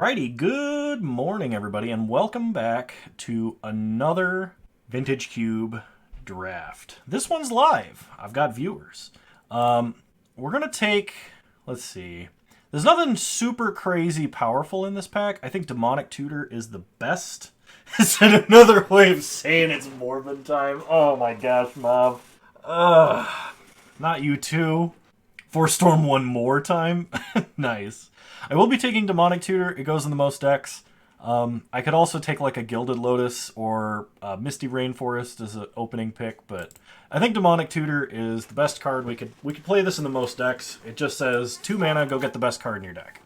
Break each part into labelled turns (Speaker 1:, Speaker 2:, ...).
Speaker 1: Alrighty, good morning everybody, and welcome back to another Vintage Cube draft. This one's live. I've got viewers. We're gonna take, let's see. There's nothing super crazy powerful in this pack. I think Demonic Tutor is the best. Is that another way of saying it's Morbid time? Oh my gosh, Mob. Not you too. Force Storm one more time? Nice. I will be taking Demonic Tutor. It goes in the most decks. I could also take like a Gilded Lotus or Misty Rainforest as an opening pick, but I think Demonic Tutor is the best card. We could play this in the most decks. It just says 2 mana, go get the best card in your deck.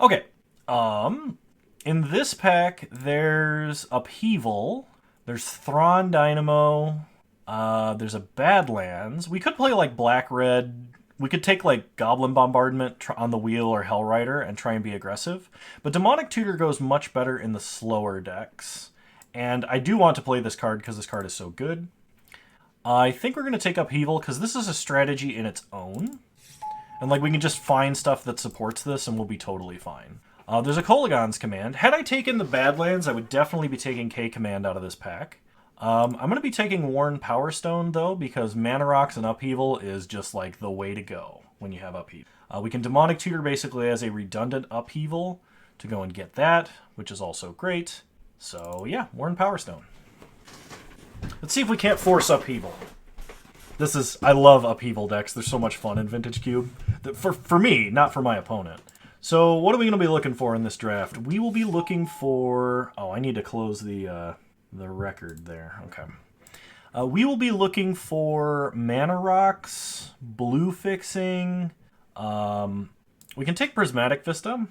Speaker 1: Okay. In this pack, there's Upheaval. There's Thrawn Dynamo. There's a Badlands. We could play like Black-Red. We could take like Goblin Bombardment on the wheel or Hellrider and try and be aggressive. But Demonic Tutor goes much better in the slower decks. And I do want to play this card because this card is so good. I think we're going to take Upheaval because this is a strategy in its own. And like we can just find stuff that supports this and we'll be totally fine. There's a Kolaghan's Command. Had I taken the Badlands, I would definitely be taking K-Command out of this pack. I'm going to be taking Worn Power Stone, though, because Mana Rocks and Upheaval is just, like, the way to go when you have Upheaval. We can Demonic Tutor basically as a redundant Upheaval to go and get that, which is also great. So, yeah, Worn Power Stone. Let's see if we can't force Upheaval. I love Upheaval decks. They're so much fun in Vintage Cube. For me, not for my opponent. So, what are we going to be looking for in this draft? We will be looking for... Oh, I need to close the record there. Okay. We will be looking for Mana Rocks, blue fixing. We can take Prismatic Vista.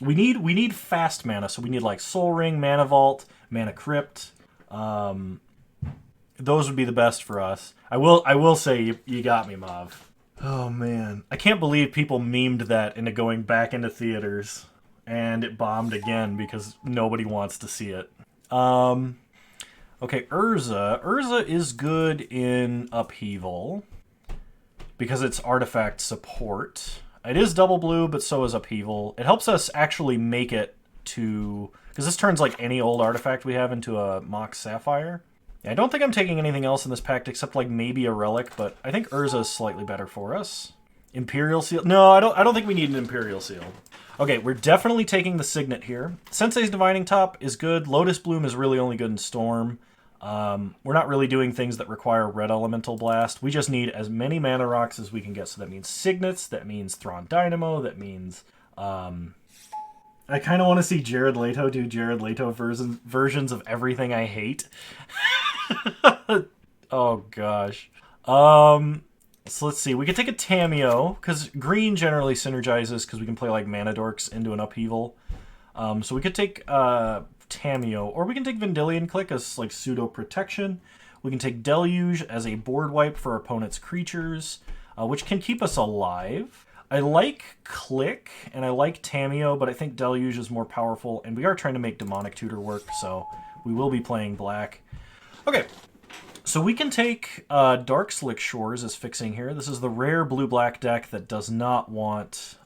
Speaker 1: We need fast mana, so we need like Soul Ring, Mana Vault, Mana Crypt. Those would be the best for us. I will say you got me, Mav. Oh man, I can't believe people memed that into going back into theaters, and it bombed again because nobody wants to see it. Okay, Urza. Urza is good in Upheaval because it's artifact support. It is double blue, but so is Upheaval. It helps us actually make it to... Because this turns like any old artifact we have into a Mox Sapphire. I don't think I'm taking anything else in this pack except like maybe a Relic, but I think Urza is slightly better for us. Imperial Seal? No, I don't think we need an Imperial Seal. Okay, we're definitely taking the Signet here. Sensei's Divining Top is good. Lotus Bloom is really only good in Storm. We're not really doing things that require Red Elemental Blast. We just need as many Mana Rocks as we can get. So that means Signets, that means Thrawn Dynamo, that means... I kind of want to see Jared Leto do Jared Leto versions of everything I hate. Oh, gosh. So let's see. We could take a Tamiyo, because green generally synergizes, because we can play like Mana Dorks into an Upheaval. So we could take Tamiyo, or we can take Vendilion Click as like pseudo protection. We can take Deluge as a board wipe for opponent's creatures, which can keep us alive. I like Click, and I like Tamiyo, but I think Deluge is more powerful, and we are trying to make Demonic Tutor work, so we will be playing black. Okay. So we can take Dark Slick Shores as fixing here. This is the rare blue-black deck that does not want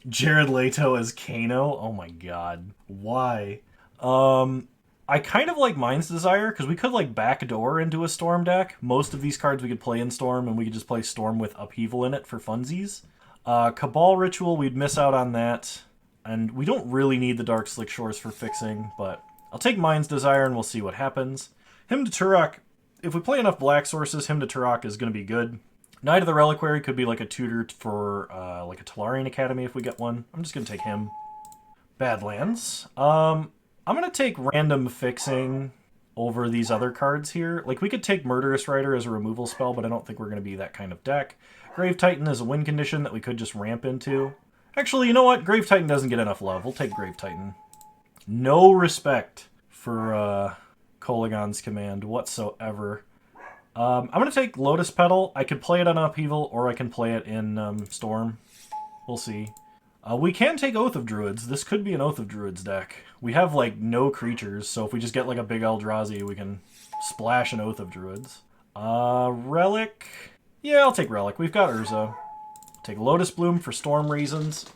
Speaker 1: Jared Leto as Kano. Oh my god. Why? I kind of like Mind's Desire, because we could like backdoor into a Storm deck. Most of these cards we could play in Storm, and we could just play Storm with Upheaval in it for funsies. Cabal Ritual, we'd miss out on that. And we don't really need the Dark Slick Shores for fixing, but I'll take Mind's Desire and we'll see what happens. Hymn to Turok. If we play enough black sources, Hymn to Turok is going to be good. Knight of the Reliquary could be like a tutor for like a Tolarian Academy if we get one. I'm just going to take him. Badlands. I'm going to take random fixing over these other cards here. Like, we could take Murderous Rider as a removal spell, but I don't think we're going to be that kind of deck. Grave Titan is a win condition that we could just ramp into. Actually, you know what? Grave Titan doesn't get enough love. We'll take Grave Titan. No respect for Kolaghan's Command whatsoever. I'm going to take Lotus Petal. I could play it on Upheaval, or I can play it in Storm. We'll see. We can take Oath of Druids. This could be an Oath of Druids deck. We have, like, no creatures, so if we just get, like, a big Eldrazi, we can splash an Oath of Druids. Relic? Yeah, I'll take Relic. We've got Urza. Take Lotus Bloom for Storm reasons.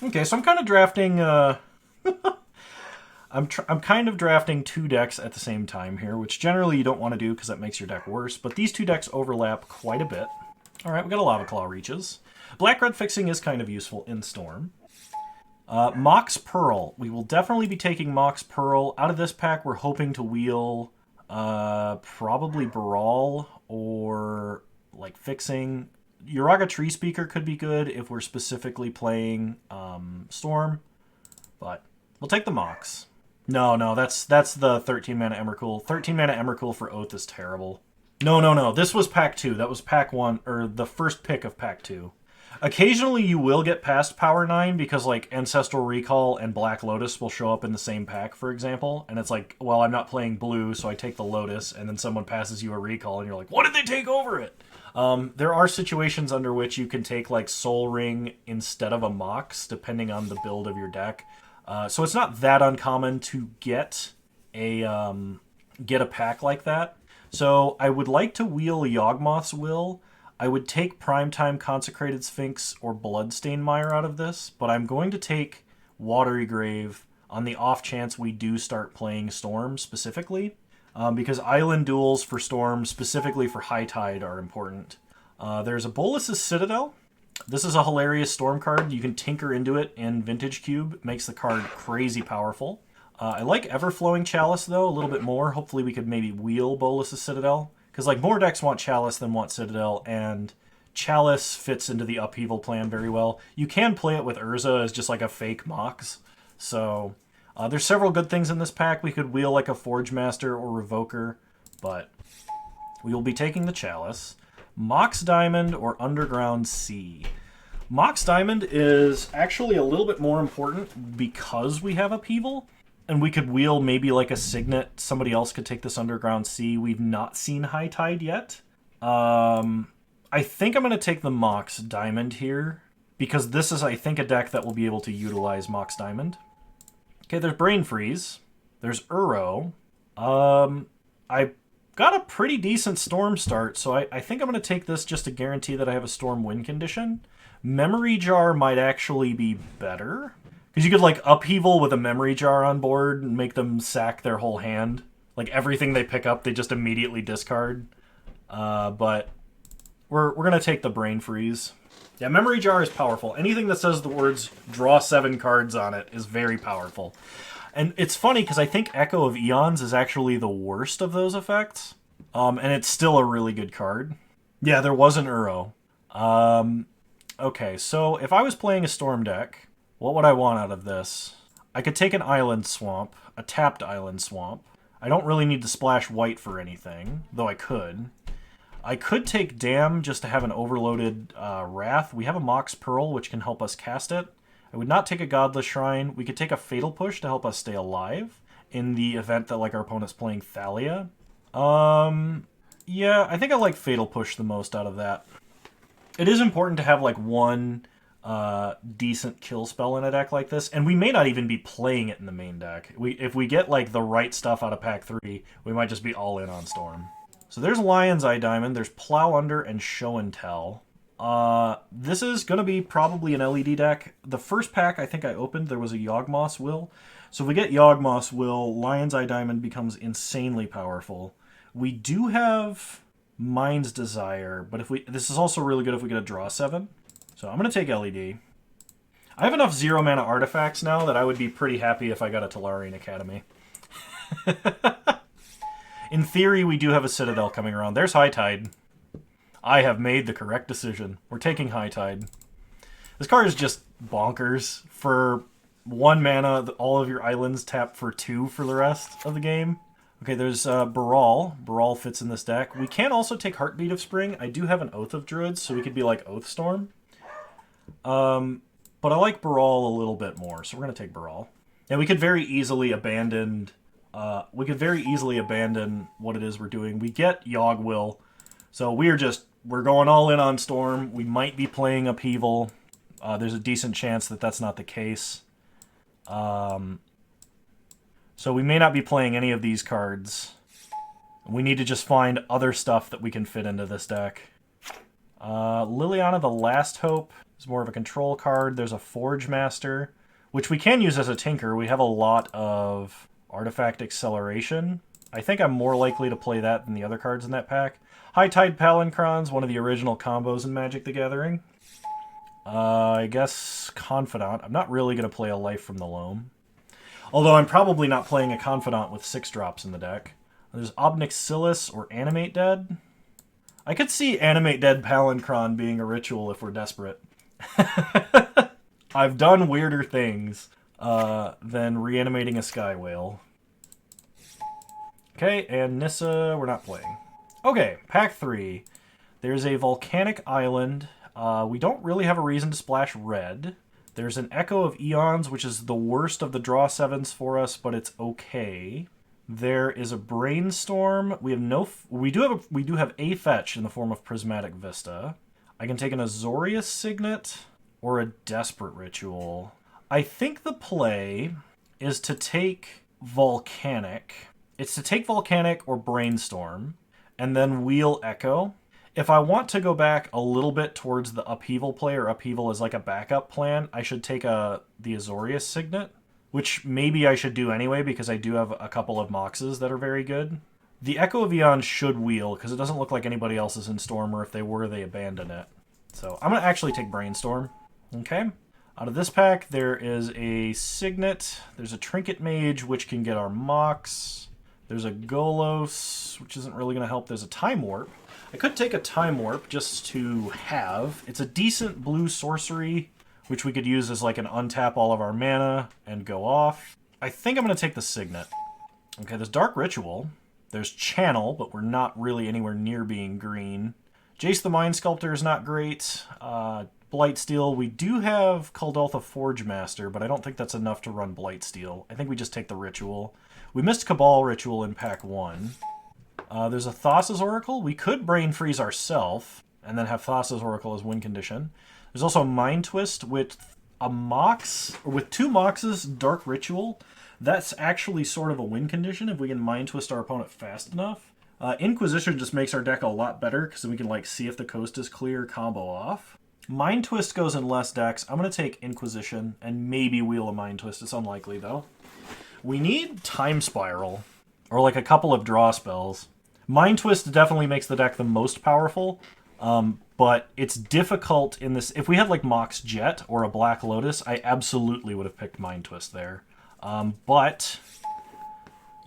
Speaker 1: Okay, so I'm kind of drafting. I'm kind of drafting two decks at the same time here, which generally you don't want to do because that makes your deck worse. But these two decks overlap quite a bit. All right, we got a Lava Claw Reaches. Black-red fixing is kind of useful in Storm. Mox Pearl. We will definitely be taking Mox Pearl. Out of this pack, we're hoping to wheel probably Brawl or like Fixing. Uraga Tree Speaker could be good if we're specifically playing Storm, but we'll take the Mox. No, that's the 13 mana Emrakul. 13 mana Emrakul for Oath is terrible. No. This was pack 2. That was pack 1, or the first pick of pack 2. Occasionally you will get past Power 9 because like Ancestral Recall and Black Lotus will show up in the same pack, for example. And it's like, well, I'm not playing blue, so I take the Lotus, and then someone passes you a Recall, and you're like, what did they take over it? There are situations under which you can take like Soul Ring instead of a Mox, depending on the build of your deck. So it's not that uncommon to get a pack like that. So I would like to wheel Yawgmoth's Will. I would take Primetime Consecrated Sphinx or Bloodstained Mire out of this, but I'm going to take Watery Grave on the off chance we do start playing Storm specifically, because Island Duels for Storm, specifically for High Tide, are important. There's a Bolas's Citadel. This is a hilarious Storm card. You can tinker into it in Vintage Cube. It makes the card crazy powerful. I like Everflowing Chalice, though, a little bit more. Hopefully we could maybe wheel Bolas's Citadel. Because like more decks want Chalice than want Citadel, and Chalice fits into the Upheaval plan very well. You can play it with Urza as just like a fake Mox. So there's several good things in this pack. We could wheel like a Forge Master or Revoker, but we will be taking the Chalice. Mox Diamond or Underground Sea. Mox Diamond is actually a little bit more important because we have Upheaval. And we could wheel maybe like a Signet. Somebody else could take this Underground Sea. We've not seen High Tide yet. I think I'm going to take the Mox Diamond here, because this is, I think, a deck that will be able to utilize Mox Diamond. Okay, there's Brain Freeze. There's Uro. I got a pretty decent Storm start, so I think I'm going to take this just to guarantee that I have a Storm win condition. Memory Jar might actually be better, because you could, like, Upheaval with a Memory Jar on board and make them sack their whole hand. Like, everything they pick up, they just immediately discard. But we're going to take the Brain Freeze. Yeah, Memory Jar is powerful. Anything that says the words draw 7 cards on it is very powerful. And it's funny, because I think Echo of Eons is actually the worst of those effects. And it's still a really good card. Yeah, there was an Uro. Okay, so if I was playing a Storm deck, what would I want out of this? I could take an Island Swamp, a tapped Island Swamp. I don't really need to splash white for anything, though I could. I could take Dam just to have an overloaded Wrath. We have a Mox Pearl, which can help us cast it. I would not take a Godless Shrine. We could take a Fatal Push to help us stay alive in the event that like our opponent's playing Thalia. Yeah, I think I like Fatal Push the most out of that. It is important to have like one decent kill spell in a deck like this, and we may not even be playing it in the main deck. If we get like the right stuff out of pack 3, we might just be all in on Storm. So there's Lion's Eye Diamond, there's Plow Under and Show and Tell. This is going to be probably an LED deck. The first pack I think I opened, there was a Yawgmoth's Will. So if we get Yawgmoth's Will, Lion's Eye Diamond becomes insanely powerful. We do have Mind's Desire, but this is also really good if we get a draw 7. So I'm going to take LED. I have enough 0 mana artifacts now that I would be pretty happy if I got a Tolarian Academy. In theory, we do have a Citadel coming around. There's High Tide. I have made the correct decision. We're taking High Tide. This card is just bonkers. For 1 mana, all of your islands tap for 2 for the rest of the game. Okay, there's Baral. Baral fits in this deck. We can also take Heartbeat of Spring. I do have an Oath of Druids, so we could be like Oathstorm. But I like Baral a little bit more, so we're going to take Baral. And we could very easily abandon what it is we're doing. We get Yawg Will, so we're going all in on Storm. We might be playing Upheaval. There's a decent chance that that's not the case. So we may not be playing any of these cards. We need to just find other stuff that we can fit into this deck. Liliana the Last Hope. It's more of a control card. There's a Forge Master, which we can use as a tinker. We have a lot of artifact acceleration. I think I'm more likely to play that than the other cards in that pack. High Tide Palincron's one of the original combos in Magic the Gathering. I guess Confidant. I'm not really going to play a Life from the Loam. Although I'm probably not playing a Confidant with 6 drops in the deck. There's Obnixilis or Animate Dead. I could see Animate Dead Palincron being a ritual if we're desperate. I've done weirder things than reanimating a Sky Whale. Okay, and Nissa, we're not playing. Okay, pack 3. There's a Volcanic Island. We don't really have a reason to splash red. There's an Echo of Eons, which is the worst of the draw 7s for us, but it's okay. There is a Brainstorm. We do have a fetch in the form of Prismatic Vista. I can take an Azorius Signet or a Desperate Ritual. I think the play is to take Volcanic. It's to take Volcanic or Brainstorm, and then wheel Echo. If I want to go back a little bit towards the Upheaval play, or Upheaval as like a backup plan, I should take the Azorius Signet, which maybe I should do anyway because I do have a couple of Moxes that are very good. The Echo of Eon should wheel because it doesn't look like anybody else is in Storm, or if they were, they abandon it. So I'm going to actually take Brainstorm. Okay. Out of this pack, there is a Signet. There's a Trinket Mage, which can get our Mox. There's a Golos, which isn't really going to help. There's a Time Warp. I could take a Time Warp just to have. It's a decent blue sorcery, which we could use as like an untap all of our mana and go off. I think I'm going to take the Signet. Okay, there's Dark Ritual. There's Channel, but we're not really anywhere near being green. Jace the Mind Sculptor is not great. Blightsteel, we do have Kuldotha Forge Master, but I don't think that's enough to run Blightsteel. I think we just take the Ritual. We missed Cabal Ritual in pack 1. There's a Thassa's Oracle. We could Brain Freeze ourselves, and then have Thassa's Oracle as win condition. There's also a Mind Twist with a Mox, or with 2 Moxes, Dark Ritual. That's actually sort of a win condition if we can Mind Twist our opponent fast enough. Inquisition just makes our deck a lot better, because then we can like see if the coast is clear, combo off. Mind Twist goes in less decks. I'm going to take Inquisition, and maybe wheel a Mind Twist. It's unlikely, though. We need Time Spiral, or like a couple of draw spells. Mind Twist definitely makes the deck the most powerful, but it's difficult in this. If we had like Mox Jet or a Black Lotus, I absolutely would have picked Mind Twist there. But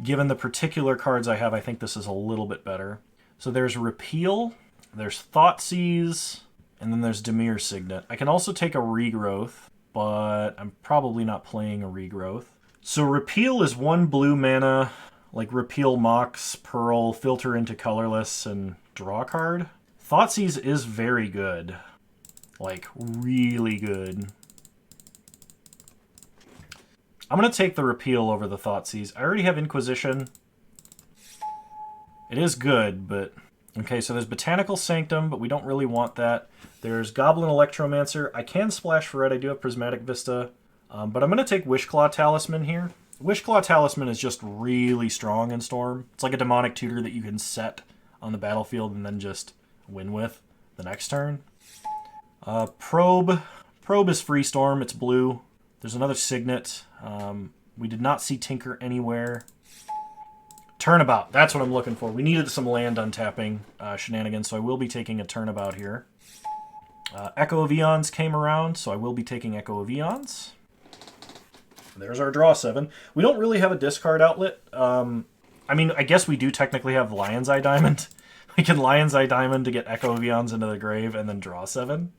Speaker 1: given the particular cards I have, I think this is a little bit better. So there's Repeal, there's Thoughtseize, and then there's Dimir Signet. I can also take a Regrowth, but I'm probably not playing a Regrowth. So Repeal is 1 blue mana, like Repeal Mox, Pearl, filter into colorless, and draw a card. Thoughtseize is very good. Like, really good. I'm going to take the Repeal over the Thoughtseize. I already have Inquisition. It is good, but... Okay, so there's Botanical Sanctum, but we don't really want that. There's Goblin Electromancer. I can splash for red. I do have Prismatic Vista. But I'm going to take Wishclaw Talisman here. Wishclaw Talisman is just really strong in Storm. It's like a demonic tutor that you can set on the battlefield and then just win with the next turn. Probe. Probe is free Storm. It's blue. There's another Signet. We did not see Tinker anywhere. Turnabout. That's what I'm looking for. We needed some land untapping shenanigans, so I will be taking a Turnabout here. Echo of Eons came around, so I will be taking Echo of Eons. There's our draw 7. We don't really have a discard outlet. I mean, I guess we do technically have Lion's Eye Diamond. We can Lion's Eye Diamond to get Echo of Eons into the grave and then draw 7.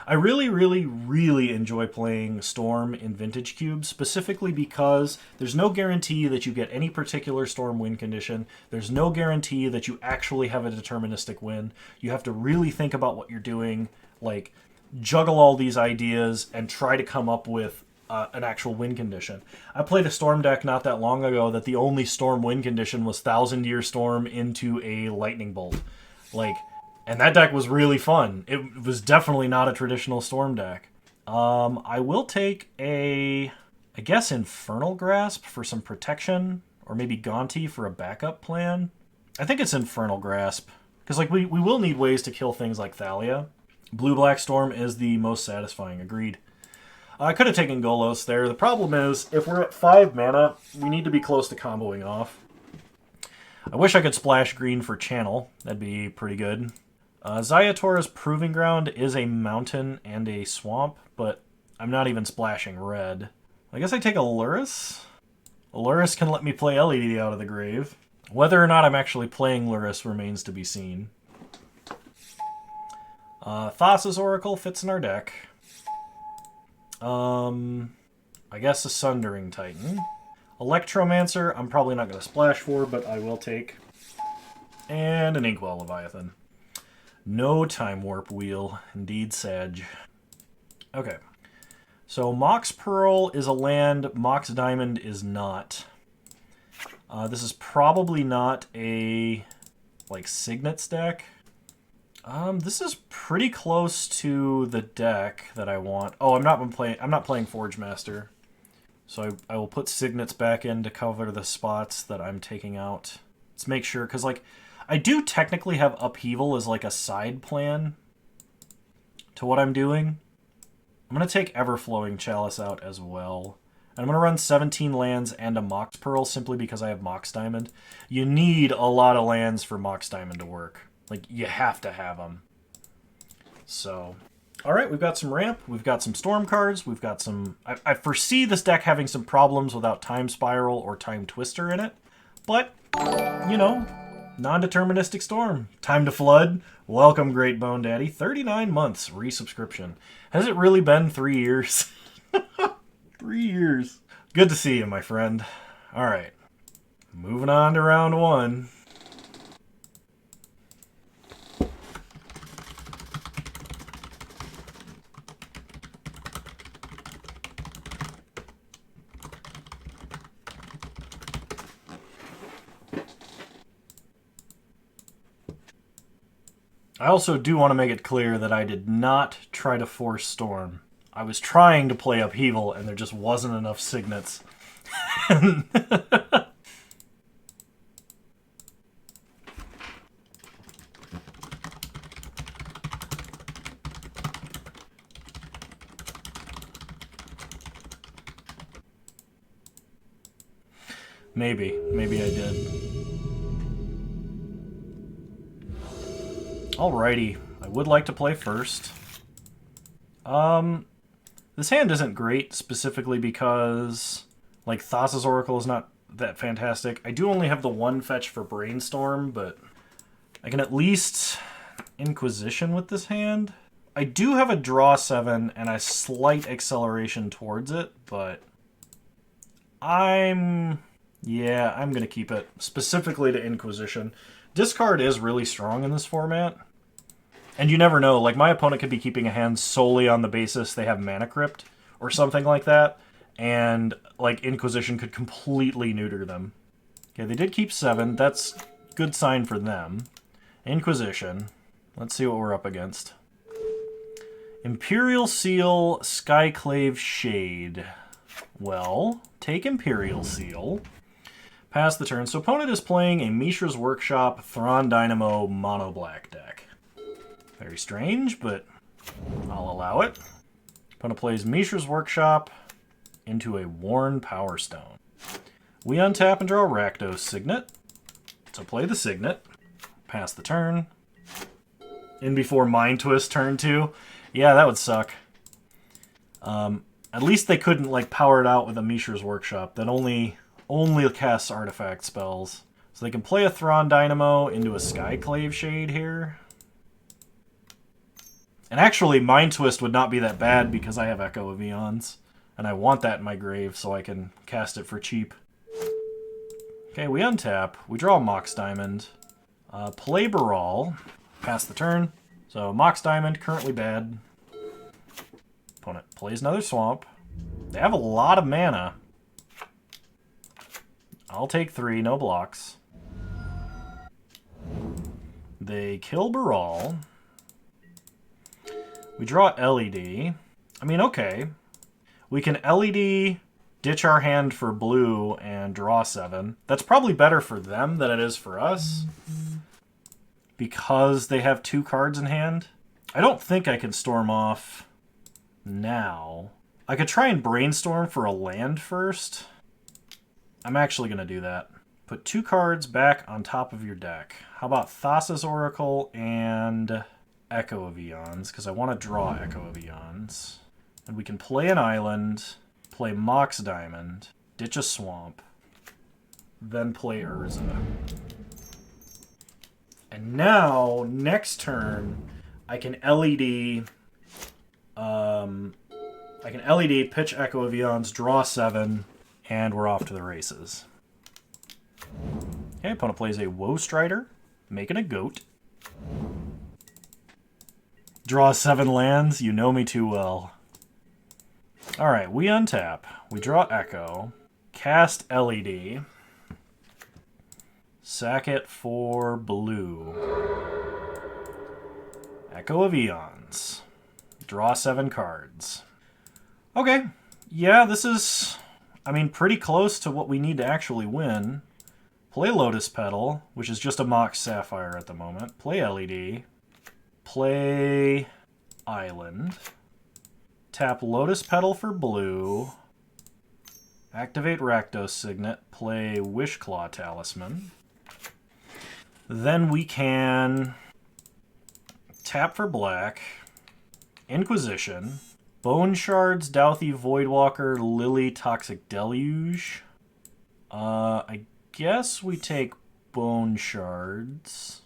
Speaker 1: I really, really, really enjoy playing Storm in Vintage Cube, specifically because there's no guarantee that you get any particular Storm win condition. There's no guarantee that you actually have a deterministic win. You have to really think about what you're doing, like juggle all these ideas and try to come up with an actual win condition. I played a Storm deck not that long ago that the only Storm win condition was 1,000-Year Storm into a Lightning Bolt. And that deck was really fun. It was definitely not a traditional Storm deck. I will take I guess, Infernal Grasp for some protection, or maybe Gonti for a backup plan. I think it's Infernal Grasp, because we will need ways to kill things like Thalia. Blue-black Storm is the most satisfying, agreed. I could have taken Golos there. The problem is, if we're at 5 mana, we need to be close to comboing off. I wish I could splash green for Channel. That'd be pretty good. Zayator's Proving Ground is a mountain and a swamp, but I'm not even splashing red. I guess I take Luris. Luris can let me play LED out of the grave. Whether or not I'm actually playing Luris remains to be seen. Thassa's Oracle fits in our deck. I guess a Sundering Titan. Electromancer, I'm probably not going to splash for, but I will take. And an Inkwell Leviathan. No Time Warp Wheel. Indeed, Sag. Okay. So Mox Pearl is a land, Mox Diamond is not. This is probably not a, like, Signets deck. This is pretty close to the deck that I want. Oh, I'm not playing Forge Master. So I will put Signets back in to cover the spots that I'm taking out. Let's make sure, because, like, I do technically have Upheaval as, like, a side plan to what I'm doing. I'm going to take Everflowing Chalice out as well. And I'm going to run 17 lands and a Mox Pearl simply because I have Mox Diamond. You need a lot of lands for Mox Diamond to work. Like, you have to have them. So, alright, we've got some ramp, we've got some storm cards, we've got some... I foresee this deck having some problems without Time Spiral or Time Twister in it. But, you know, non-deterministic storm. Time to flood. Welcome, Great Bone Daddy. 39 months resubscription. Has it really been 3 years? 3 years. Good to see you, my friend. Alright. Moving on to round 1. I also do want to make it clear that I did not try to force Storm. I was trying to play Upheaval, and there just wasn't enough Signets. Maybe I did. Alrighty, I would like to play first. This hand isn't great, specifically because, like, Thassa's Oracle is not that fantastic. I do only have the 1 fetch for Brainstorm, but I can at least Inquisition with this hand. I do have a draw 7 and a slight acceleration towards it, but I'm going to keep it, specifically to Inquisition. Discard is really strong in this format. And you never know, like, my opponent could be keeping a hand solely on the basis they have Mana Crypt or something like that, and, like, Inquisition could completely neuter them. Okay, they did keep 7. That's good sign for them. Inquisition. Let's see what we're up against. Imperial Seal, Skyclave Shade. Well, take Imperial Seal. Pass the turn. So opponent is playing a Mishra's Workshop Thrawn Dynamo mono black deck. Very strange, but I'll allow it. Opponent plays Mishra's Workshop into a Worn Power Stone. We untap and draw Rakdos Signet. So play the Signet. Pass the turn. In before Mind Twist turn 2. Yeah, that would suck. At least they couldn't, like, power it out with a Mishra's Workshop that only casts artifact spells. So they can play a Thrawn Dynamo into a Skyclave Shade here. And actually, Mind Twist would not be that bad because I have Echo of Eons. And I want that in my grave so I can cast it for cheap. Okay, we untap. We draw Mox Diamond. Play Baral. Pass the turn. So Mox Diamond, currently bad. Opponent plays another Swamp. They have a lot of mana. I'll take 3, no blocks. They kill Baral. We draw LED. I mean, okay. We can LED, ditch our hand for blue, and draw 7. That's probably better for them than it is for us. Because they have 2 cards in hand. I don't think I can storm off now. I could try and brainstorm for a land first. I'm actually going to do that. Put 2 cards back on top of your deck. How about Thassa's Oracle and Echo of Eons? Because I want to draw Echo of Eons. And we can play an island, play Mox Diamond, ditch a swamp, then play Urza. And now, next turn, I can LED... pitch Echo of Eons, draw 7, and we're off to the races. Okay, opponent plays a Woe Strider, making a goat. Draw 7 lands, you know me too well. Alright, we untap. We draw Echo. Cast LED. Sack it for blue. Echo of Eons. Draw 7 cards. Okay, yeah, this is, I mean, pretty close to what we need to actually win. Play Lotus Petal, which is just a Mox Sapphire at the moment. Play LED. Play Island. Tap Lotus Petal for blue. Activate Rakdos Signet. Play Wishclaw Talisman. Then we can tap for black. Inquisition. Bone Shards, Douthie, Voidwalker, Lily, Toxic Deluge. I guess we take Bone Shards.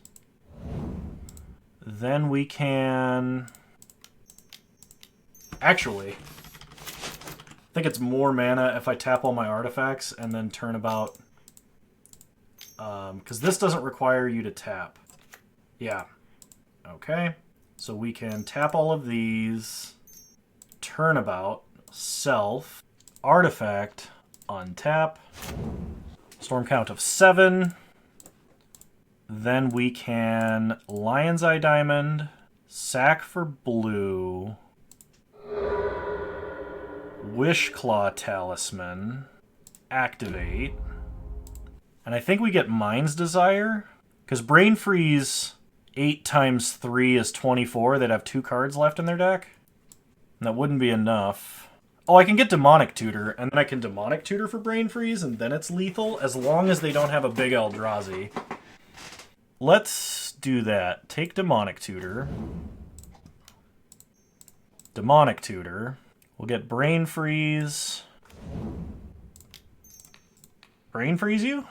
Speaker 1: Then we can... Actually, I think it's more mana if I tap all my artifacts and then turn about... because this doesn't require you to tap. Yeah. Okay. So we can tap all of these... Turnabout, self, artifact, untap, storm count of 7. Then we can Lion's Eye Diamond, sack for blue, Wishclaw Talisman, activate, and I think we get Mind's Desire, because Brain Freeze 8 times 3 is 24. They'd have 2 cards left in their deck. And that wouldn't be enough. Oh, I can get Demonic Tutor, and then I can Demonic Tutor for Brain Freeze, and then it's lethal, as long as they don't have a big Eldrazi. Let's do that. Take Demonic Tutor. Demonic Tutor. We'll get Brain Freeze. Brain Freeze you?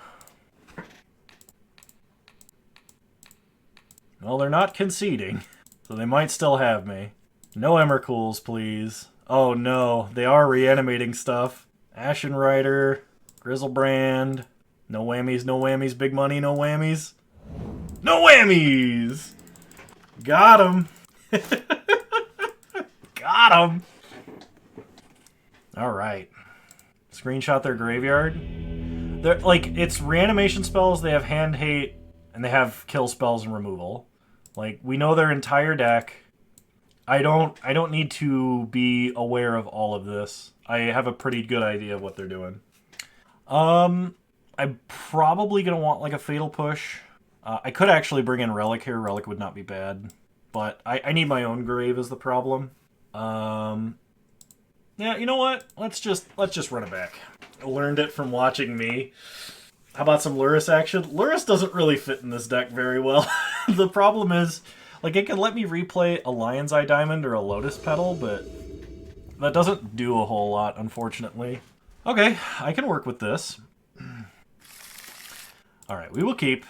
Speaker 1: Well, they're not conceding, so they might still have me. No Emmercools, please. Oh no, they are reanimating stuff. Ashen Rider, Grizzlebrand. No whammies, no whammies, big money, no whammies. No whammies! Got him! Got him! Alright. Screenshot their graveyard. They're, like, it's reanimation spells, they have hand hate, and they have kill spells and removal. Like, we know their entire deck. I don't need to be aware of all of this. I have a pretty good idea of what they're doing. I'm probably going to want like a Fatal Push. I could actually bring in Relic here. Relic would not be bad. But I need my own grave is the problem. Yeah, you know what? Let's just run it back. I learned it from watching me. How about some Lurrus action? Lurrus doesn't really fit in this deck very well. The problem is, like, it can let me replay a Lion's Eye Diamond or a Lotus Petal, but that doesn't do a whole lot, unfortunately. Okay, I can work with this. Alright, we will keep.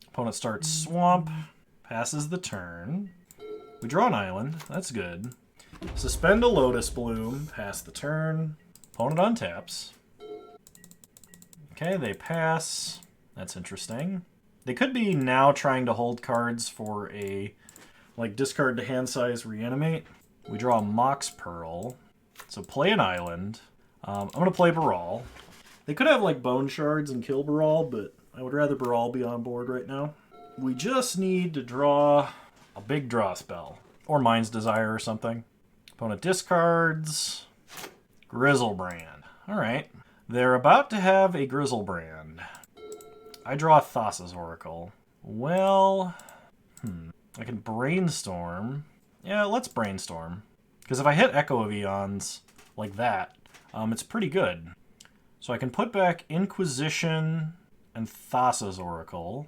Speaker 1: Opponent starts Swamp, passes the turn. We draw an island, that's good. Suspend a Lotus Bloom, pass the turn. Opponent untaps. Okay, they pass. That's interesting. They could be now trying to hold cards for a, like, discard to hand size reanimate. We draw a Mox Pearl. So play an island. I'm going to play Baral. They could have, like, Bone Shards and kill Baral, but I would rather Baral be on board right now. We just need to draw a big draw spell. Or Mind's Desire or something. Opponent discards. Grizzlebrand. Alright. They're about to have a Grizzlebrand. I draw Thassa's Oracle. Well, I can brainstorm. Yeah, let's brainstorm. Because if I hit Echo of Eons like that, it's pretty good. So I can put back Inquisition and Thassa's Oracle.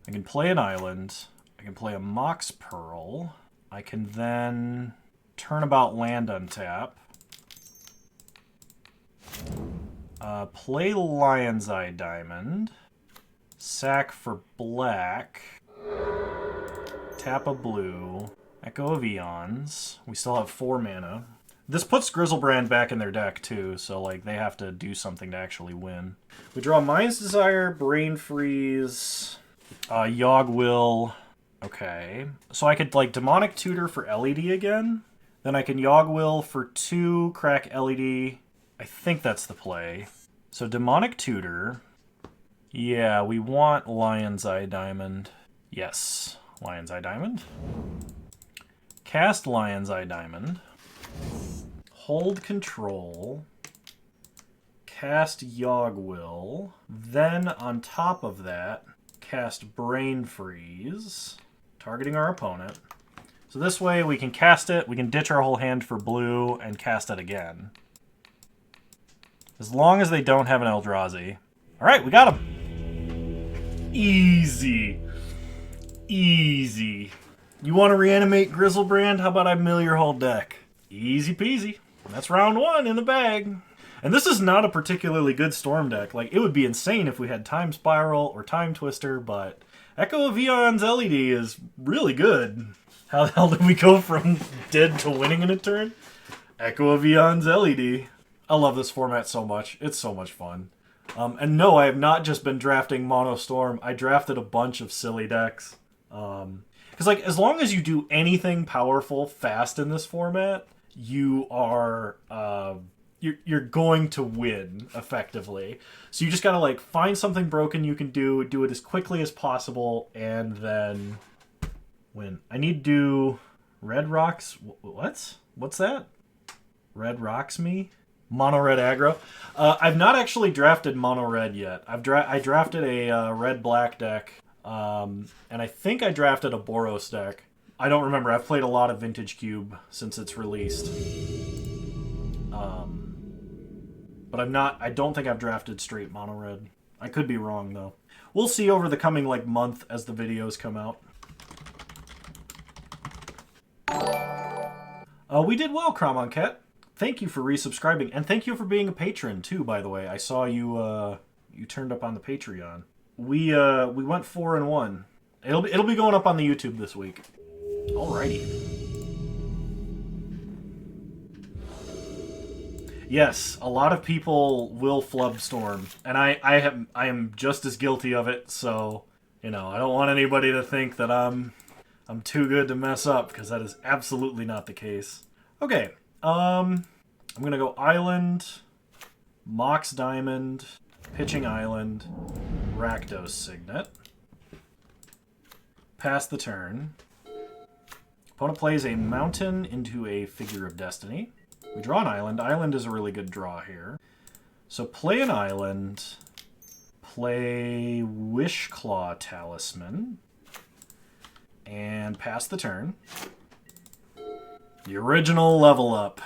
Speaker 1: I can play an island. I can play a Mox Pearl. I can then Turnabout land untap. Play Lion's Eye Diamond. Sack for black. Tap a blue. Echo of Eons. We still have 4 mana. This puts Grizzlebrand back in their deck, too, so like they have to do something to actually win. We draw Mind's Desire, Brain Freeze, Yogg Will. Okay. So I could like Demonic Tutor for LED again. Then I can Yogg Will for 2, crack LED. I think that's the play. So Demonic Tutor. Yeah, we want Lion's Eye Diamond. Yes, Lion's Eye Diamond. Cast Lion's Eye Diamond. Hold Control. Cast Yogg Will. Then on top of that, cast Brain Freeze, targeting our opponent. So this way we can cast it, we can ditch our whole hand for blue, and cast it again. As long as they don't have an Eldrazi. Alright, we got him! Easy. Easy. You want to reanimate Grizzlebrand? How about I mill your whole deck? Easy peasy. That's round 1 in the bag. And this is not a particularly good Storm deck. Like, it would be insane if we had Time Spiral or Time Twister, but Echo of Eons LED is really good. How the hell did we go from dead to winning in a turn? Echo of Eons LED. I love this format so much. It's so much fun. And no, I have not just been drafting Mono Storm. I drafted a bunch of silly decks. Because, like, as long as you do anything powerful fast in this format, you are... You're going to win, effectively. So you just gotta, like, find something broken you can do it as quickly as possible, and then win. I need to do Red Rocks... What? What's that? Red Rocks me? Mono Red aggro. I've not actually drafted Mono Red yet. I drafted a Red Black deck, and I think I drafted a Boros deck. I don't remember. I've played a lot of Vintage Cube since it's released. But I don't think I've drafted straight Mono Red. I could be wrong, though. We'll see over the coming, like, month as the videos come out. We did well, Kramonket. Thank you for resubscribing, and thank you for being a patron, too, by the way. I saw you, you turned up on the Patreon. We went 4-1. It'll be going up on the YouTube this week. Alrighty. Yes, a lot of people will flub Storm, and I am just as guilty of it. So, you know, I don't want anybody to think that I'm too good to mess up, because that is absolutely not the case. Okay, I'm gonna go Island, Mox Diamond, Pitching Island, Rakdos Signet. Pass the turn. Opponent plays a mountain into a Figure of Destiny. We draw an island. Island is a really good draw here. So play an island. Play Wishclaw Talisman. And pass the turn. The original level up.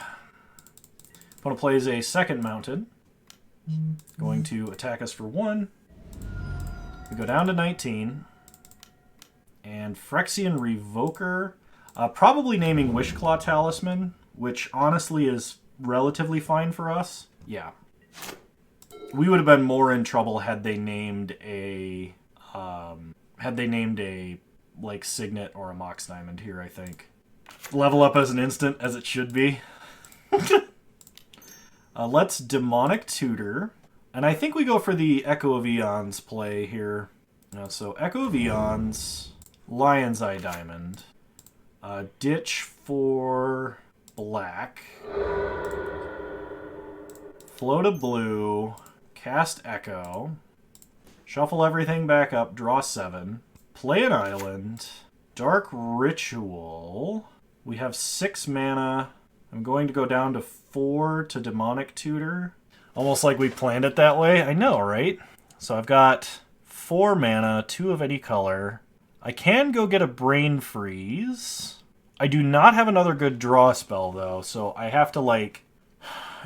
Speaker 1: Opponent plays a second mountain. Going to attack us for 1. We go down to 19. And Phyrexian Revoker. Probably naming Wishclaw Talisman, which honestly is relatively fine for us. Yeah. We would have been more in trouble had they named a like Signet or a Mox Diamond here, I think. Level up as an instant, as it should be. Let's Demonic Tutor. And I think we go for the Echo of Eons play here. So Echo of Eons, Lion's Eye Diamond, ditch for black, float a blue, cast Echo, shuffle everything back up, draw 7, play an island, Dark Ritual. We have 6 mana. I'm going to go down to 4 to Demonic Tutor. Almost like we planned it that way. I know, right? So I've got 4 mana, 2 of any color. I can go get a Brain Freeze. I do not have another good draw spell, though, so I have to, like,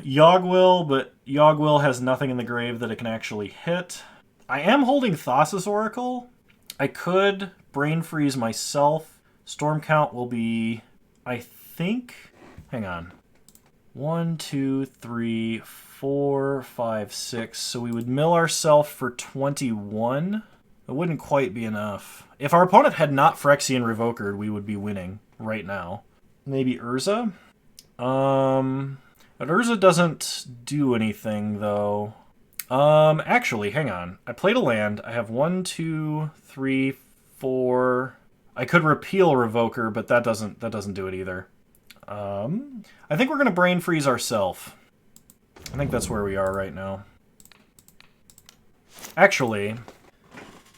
Speaker 1: Yogwill, but Yogwill has nothing in the grave that it can actually hit. I am holding Thassa's Oracle. I could Brain Freeze myself. Storm count will be, I think... Hang on. 1, 2, 3, 4, 5, 6. So we would mill ourselves for 21. It wouldn't quite be enough. If our opponent had not Phyrexian Revokered, we would be winning right now. Maybe Urza? But Urza doesn't do anything, though. Actually, hang on. I played a land. I have 1, 2, 3, 4. I could repeal Revoker, but that doesn't do it either. I think we're going to Brain Freeze ourselves. I think that's where we are right now. Actually,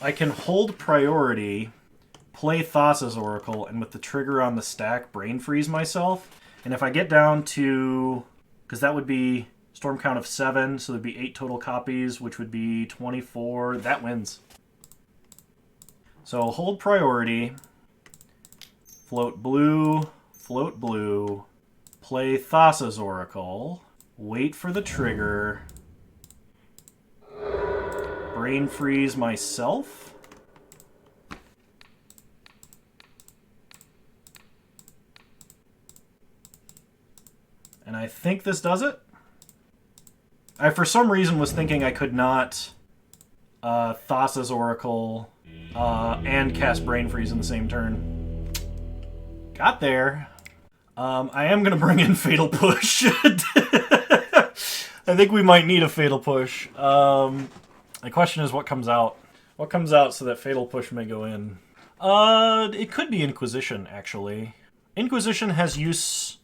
Speaker 1: I can hold priority, play Thassa's Oracle, and with the trigger on the stack, Brain Freeze myself. And if I get down to... Because that would be storm count of 7, so there'd be 8 total copies, which would be 24. That wins. So hold priority, float blue, play Thassa's Oracle, wait for the trigger, Brain Freeze myself. And I think this does it. I, for some reason, was thinking I could not Thassa's Oracle and cast Brain Freeze in the same turn. Got there. I am going to bring in Fatal Push. I think we might need a Fatal Push. The question is what comes out. What comes out so that Fatal Push may go in? It could be Inquisition, actually. Inquisition has use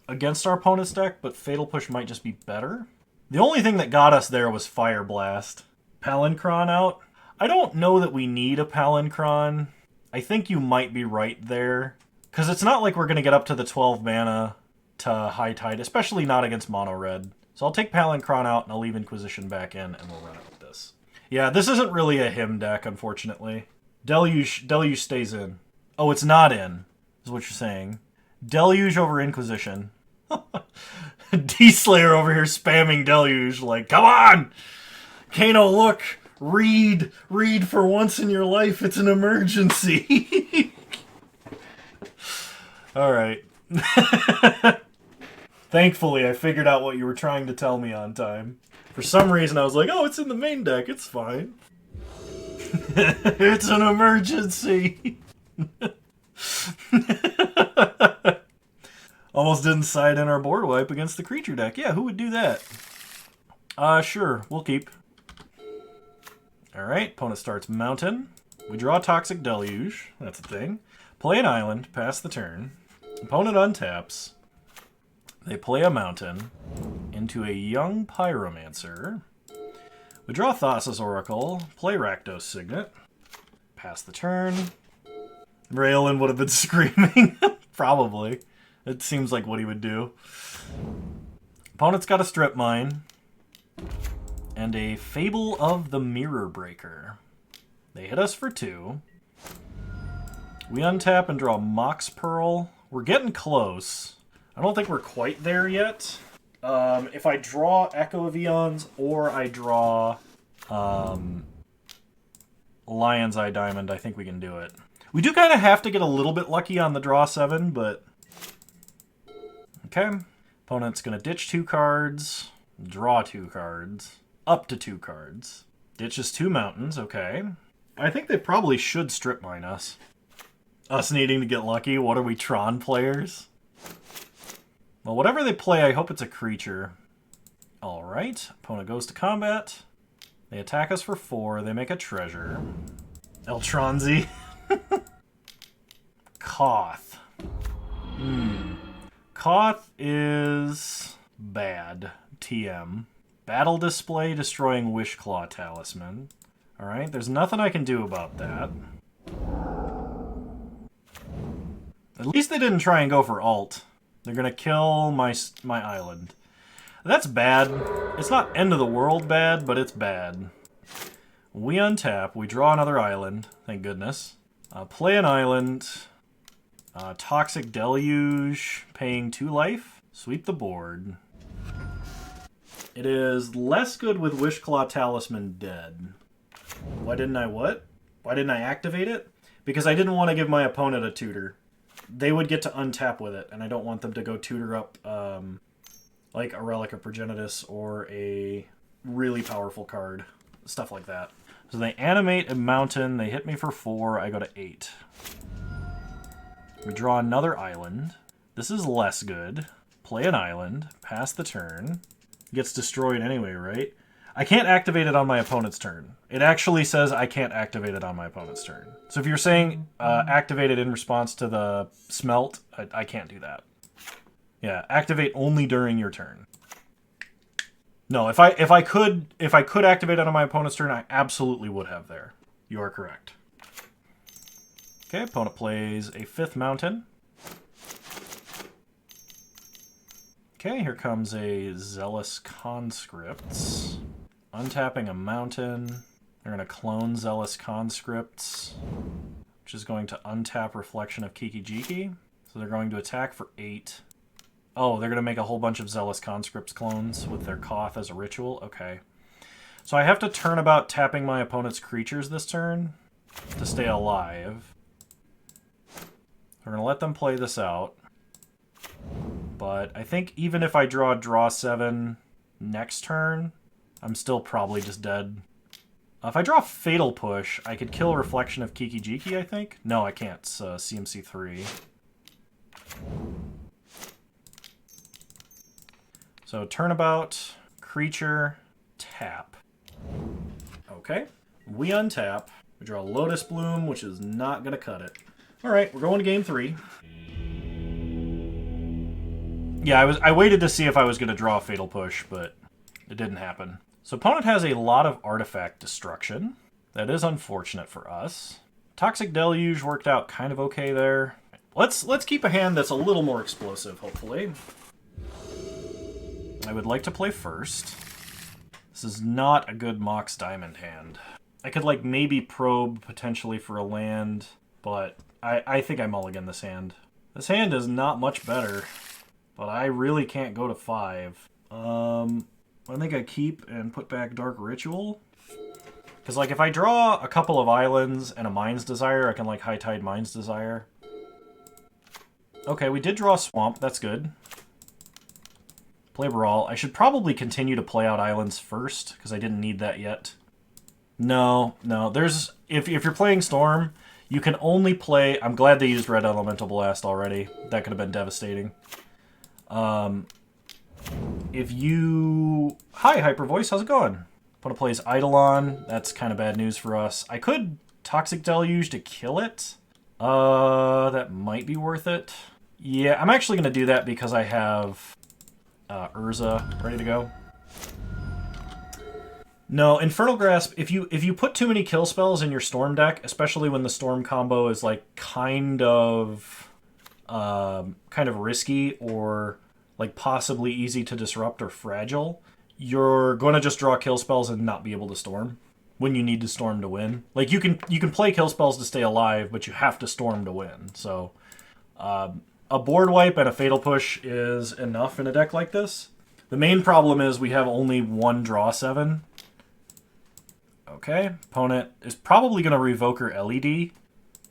Speaker 1: against our opponent's deck, but Fatal Push might just be better. The only thing that got us there was Fire Blast. Palancron out. I don't know that we need a Palancron. I think you might be right there. Because it's not like we're going to get up to the 12 mana to High Tide, especially not against Mono Red. So I'll take Palancron out and I'll leave Inquisition back in and we'll run it with this. Yeah, this isn't really a him deck, unfortunately. Deluge stays in. Oh, it's not in, is what you're saying. Deluge over Inquisition. D-Slayer over here spamming Deluge like, come on! Kano, look! Read for once in your life, it's an emergency. Alright. Thankfully, I figured out what you were trying to tell me on time. For some reason, I was like, oh, it's in the main deck, it's fine. It's an emergency. Almost didn't side in our board wipe against the creature deck. Yeah, who would do that? Sure, we'll keep. Alright, opponent starts Mountain. We draw Toxic Deluge. That's a thing. Play an island, pass the turn. Opponent untaps. They play a Mountain into a Young Pyromancer. We draw Thassa's Oracle, play Rakdos Signet. Pass the turn. Raelin would have been screaming. Probably. It seems like what he would do. Opponent's got a Strip Mine. And a Fable of the Mirror Breaker. They hit us for 2. We untap and draw Mox Pearl. We're getting close. I don't think we're quite there yet. If I draw Echo of Eons or I draw Lion's Eye Diamond, I think we can do it. We do kind of have to get a little bit lucky on the draw 7, but... Okay. Opponent's going to ditch 2 cards, draw 2 cards, up to 2 cards. Ditches 2 mountains, okay. I think they probably should strip mine us. Us needing to get lucky, what are we, Tron players? Well, whatever they play, I hope it's a creature. Alright, opponent goes to combat. They attack us for 4, they make a treasure. Eltronzi. Koth. Koth is bad. TM. Battle Display, destroying Wishclaw Talisman. Alright, there's nothing I can do about that. At least they didn't try and go for ult. They're gonna kill my island. That's bad. It's not end of the world bad, but it's bad. We untap. We draw another island. Thank goodness. Play an island. Toxic Deluge, paying 2 life. Sweep the board. It is less good with Wishclaw Talisman dead. Why didn't I what? Why didn't I activate it? Because I didn't want to give my opponent a tutor. They would get to untap with it, and I don't want them to go tutor up like a Relic of Progenitus or a really powerful card. Stuff like that. So they animate a mountain, they hit me for 4, I go to 8. We draw another island. This is less good. Play an island, pass the turn. Gets destroyed anyway, right? I can't activate it on my opponent's turn. It actually says I can't activate it on my opponent's turn. So if you're saying activate it in response to the smelt, I can't do that. Yeah, activate only during your turn. No, if I could activate it on my opponent's turn, I absolutely would have there. You are correct. Okay, opponent plays a 5th mountain. Okay, here comes a Zealous Conscripts. Untapping a mountain. They're going to clone Zealous Conscripts, which is going to untap Reflection of Kiki-Jiki. So they're going to attack for 8. Oh, they're going to make a whole bunch of Zealous Conscripts clones with their Koth as a ritual? Okay. So I have to turn about tapping my opponent's creatures this turn to stay alive. We're going to let them play this out. But I think even if I draw 7 next turn, I'm still probably just dead. If I draw Fatal Push, I could kill Reflection of Kiki-Jiki, I think? No, I can't. It's CMC 3. So turnabout, creature, tap. Okay. We untap. We draw Lotus Bloom, which is not going to cut it. Alright, we're going to game 3. Yeah, I waited to see if I was going to draw Fatal Push, but it didn't happen. So opponent has a lot of artifact destruction. That is unfortunate for us. Toxic Deluge worked out kind of okay there. Let's keep a hand that's a little more explosive, hopefully. I would like to play first. This is not a good Mox Diamond hand. I could like maybe probe potentially for a land, but I think I mulligan this hand. This hand is not much better, but I really can't go to 5. I think I keep and put back Dark Ritual. Because, like, if I draw a couple of islands and a Mind's Desire, I can, like, High Tide Mind's Desire. Okay, we did draw a Swamp. That's good. Play Brawl. I should probably continue to play out islands first, because I didn't need that yet. No. There's... If you're playing Storm, you can only play... I'm glad they used Red Elemental Blast already. That could have been devastating. If you... Hi, Hyper Voice, how's it going? Opponent plays Eidolon. That's kind of bad news for us. I could Toxic Deluge to kill it. That might be worth it. Yeah, I'm actually going to do that because I have Urza ready to go. No, Infernal Grasp, if you put too many kill spells in your Storm deck, especially when the Storm combo is like kind of risky or like possibly easy to disrupt or fragile, you're going to just draw kill spells and not be able to Storm when you need to Storm to win. Like you can play kill spells to stay alive, but you have to Storm to win. So a board wipe and a Fatal Push is enough in a deck like this. The main problem is we have only one draw 7. Okay, opponent is probably going to revoke her LED.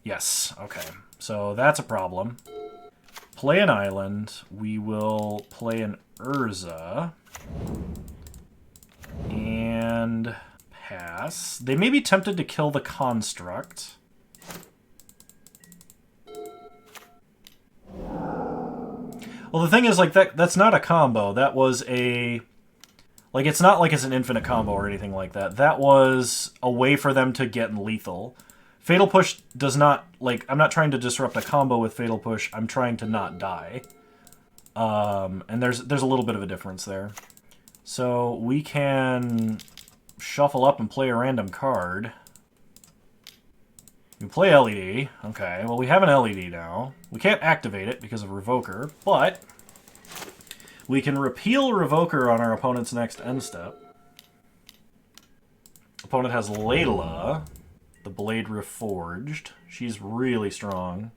Speaker 1: Yes, okay. So that's a problem. Play an island. We will play an Urza. And pass. They may be tempted to kill the construct. Well, the thing is, like, that's not a combo. That was a... Like, it's not like it's an infinite combo or anything like that. That was a way for them to get lethal. Fatal Push does not... Like, I'm not trying to disrupt a combo with Fatal Push. I'm trying to not die. And there's a little bit of a difference there. So we can shuffle up and play a random card. We play LED. Okay, well, we have an LED now. We can't activate it because of Revoker, but we can repeal Revoker on our opponent's next end step. Opponent Opponent has Layla, the Blade Reforged. She's really strong.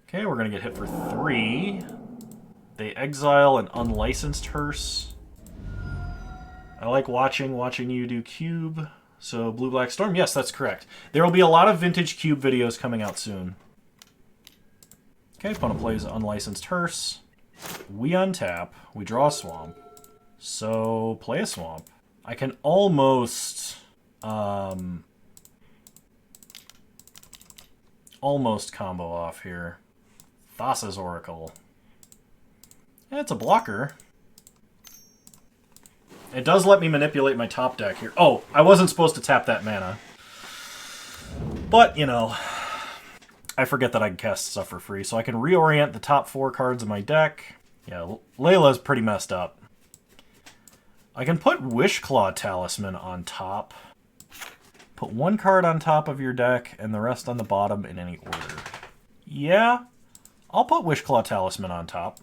Speaker 1: Okay, we're going to get hit for 3. They exile an unlicensed hearse. I like watching you do cube. So Blue Black Storm, yes, that's correct. There will be a lot of vintage cube videos coming out soon. Okay, opponent plays unlicensed hearse. We untap. We draw a swamp. So play a swamp. I can almost combo off here. Thassa's Oracle. Yeah, it's a blocker. It does let me manipulate my top deck here. Oh, I wasn't supposed to tap that mana. But, you know, I forget that I can cast stuff for free, so I can reorient the top 4 cards of my deck. Yeah, Layla's pretty messed up. I can put Wishclaw Talisman on top. Put 1 card on top of your deck and the rest on the bottom in any order. Yeah, I'll put Wishclaw Talisman on top.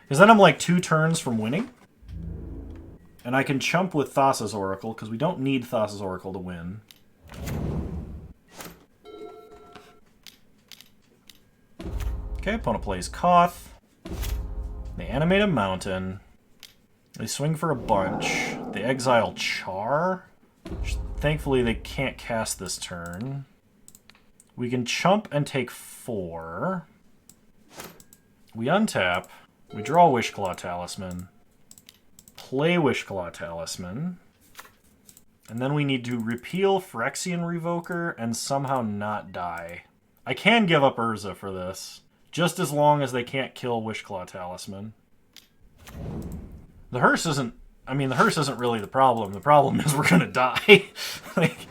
Speaker 1: Because then I'm like 2 turns from winning. And I can chump with Thassa's Oracle, because we don't need Thassa's Oracle to win. Okay, opponent plays Koth. They animate a mountain. They swing for a bunch. They exile Char. Which, thankfully, they can't cast this turn. We can chump and take 4. We untap. We draw Wishclaw Talisman. Play Wishclaw Talisman. And then we need to repeal Phyrexian Revoker and somehow not die. I can give up Urza for this, just as long as they can't kill Wishclaw Talisman. The hearse isn't... I mean, the hearse isn't really the problem. The problem is we're gonna die. Like,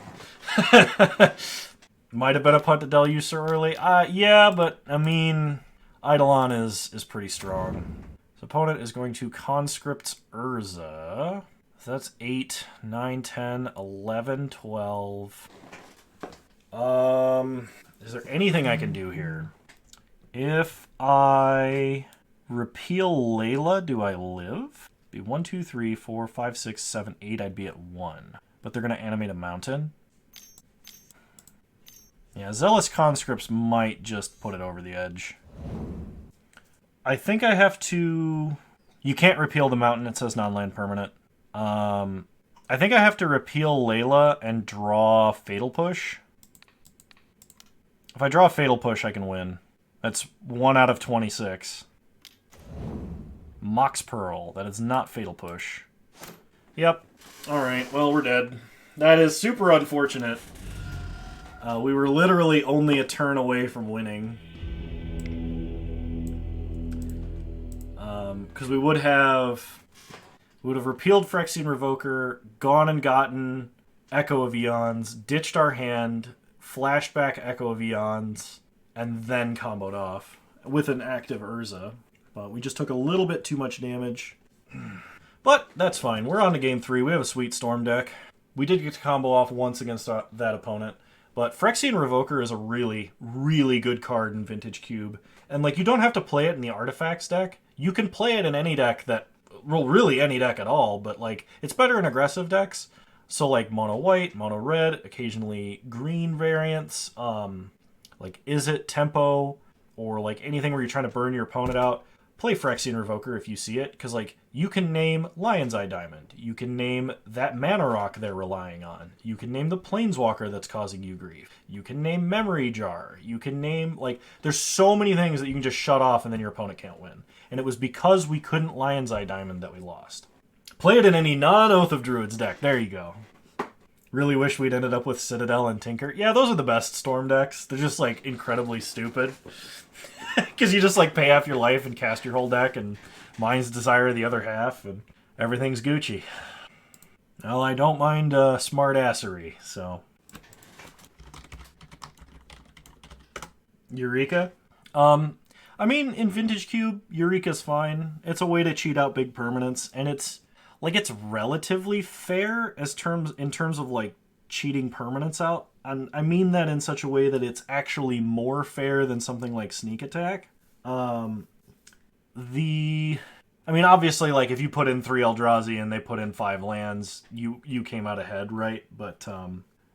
Speaker 1: might have been a punt to Delucer early. Yeah, but, I mean, Eidolon is pretty strong. So opponent is going to conscript Urza. So that's 8, 9, 10, 11, 12. Is there anything I can do here? If I repeal Layla, do I live? Be 1, 2, 3, 4, 5, 6, 7, 8. I'd be at 1. But they're going to animate a mountain. Yeah, Zealous Conscripts might just put it over the edge. I think I have to... You can't repeal the mountain, it says non-land permanent. I think I have to repeal Layla and draw Fatal Push. If I draw Fatal Push, I can win. That's 1 out of 26. Mox Pearl. That is not Fatal Push. Yep. Alright, well, we're dead. That is super unfortunate. We were literally only a turn away from winning. Because we would have repealed Phyrexian Revoker, gone and gotten Echo of Eons, ditched our hand, flashed back Echo of Eons, and then comboed off with an active Urza. But we just took a little bit too much damage. But that's fine. We're on to game 3. We have a sweet Storm deck. We did get to combo off once against that opponent. But Phyrexian Revoker is a really, really good card in Vintage Cube. And like, you don't have to play it in the Artifacts deck. You can play it in any deck that... Well, really any deck at all. But like, it's better in aggressive decks. So like mono white, mono red, occasionally green variants. Like Is It, Tempo, or like anything where you're trying to burn your opponent out. Play Phyrexian Revoker if you see it, because like you can name Lion's Eye Diamond, you can name that mana rock they're relying on, you can name the Planeswalker that's causing you grief, you can name Memory Jar, you can name, like, there's so many things that you can just shut off and then your opponent can't win. And it was because we couldn't Lion's Eye Diamond that we lost. Play it in any non-Oath of Druids deck. There you go. Really wish we'd ended up with Citadel and Tinker. Yeah, those are the best Storm decks. They're just like incredibly stupid. Because you just like pay half your life and cast your whole deck, and Mind's Desire the other half, and everything's Gucci. Well, I don't mind smart-assery, so... Eureka? I mean, in Vintage Cube, Eureka's fine. It's a way to cheat out big permanents, and it's relatively fair in terms of like cheating permanents out. And I mean that in such a way that it's actually more fair than something like Sneak Attack. I I mean, obviously, like, if you put in 3 Eldrazi and they put in 5 lands, you came out ahead, right? But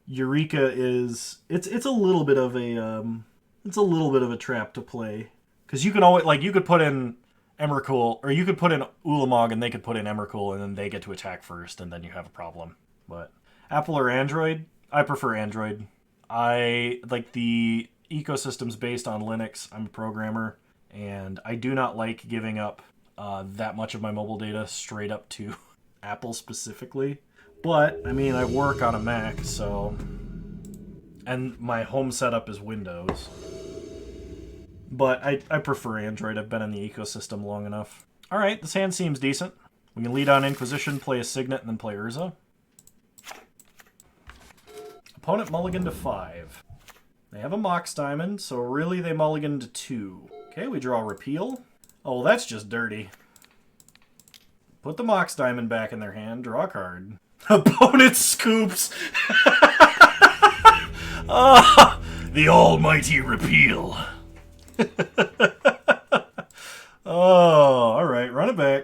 Speaker 1: Eureka is it's a little bit of a trap to play, because you can always, like, you could put in Emrakul, or you could put in Ulamog and they could put in Emrakul, and then they get to attack first, and then you have a problem. But Apple or Android? I prefer Android. I like the ecosystem's based on Linux. I'm a programmer, and I do not like giving up that much of my mobile data straight up to Apple specifically. But, I mean, I work on a Mac, so... And my home setup is Windows. But I prefer Android. I've been in the ecosystem long enough. Alright, this hand seems decent. We can lead on Inquisition, play a Signet, and then play Urza. Opponent mulligan to 5. They have a Mox Diamond, so really they mulligan to 2. Okay, we draw Repeal. Oh, well, that's just dirty. Put the Mox Diamond back in their hand, draw a card. Opponent scoops! Ah, the almighty Repeal. Oh, alright, run it back.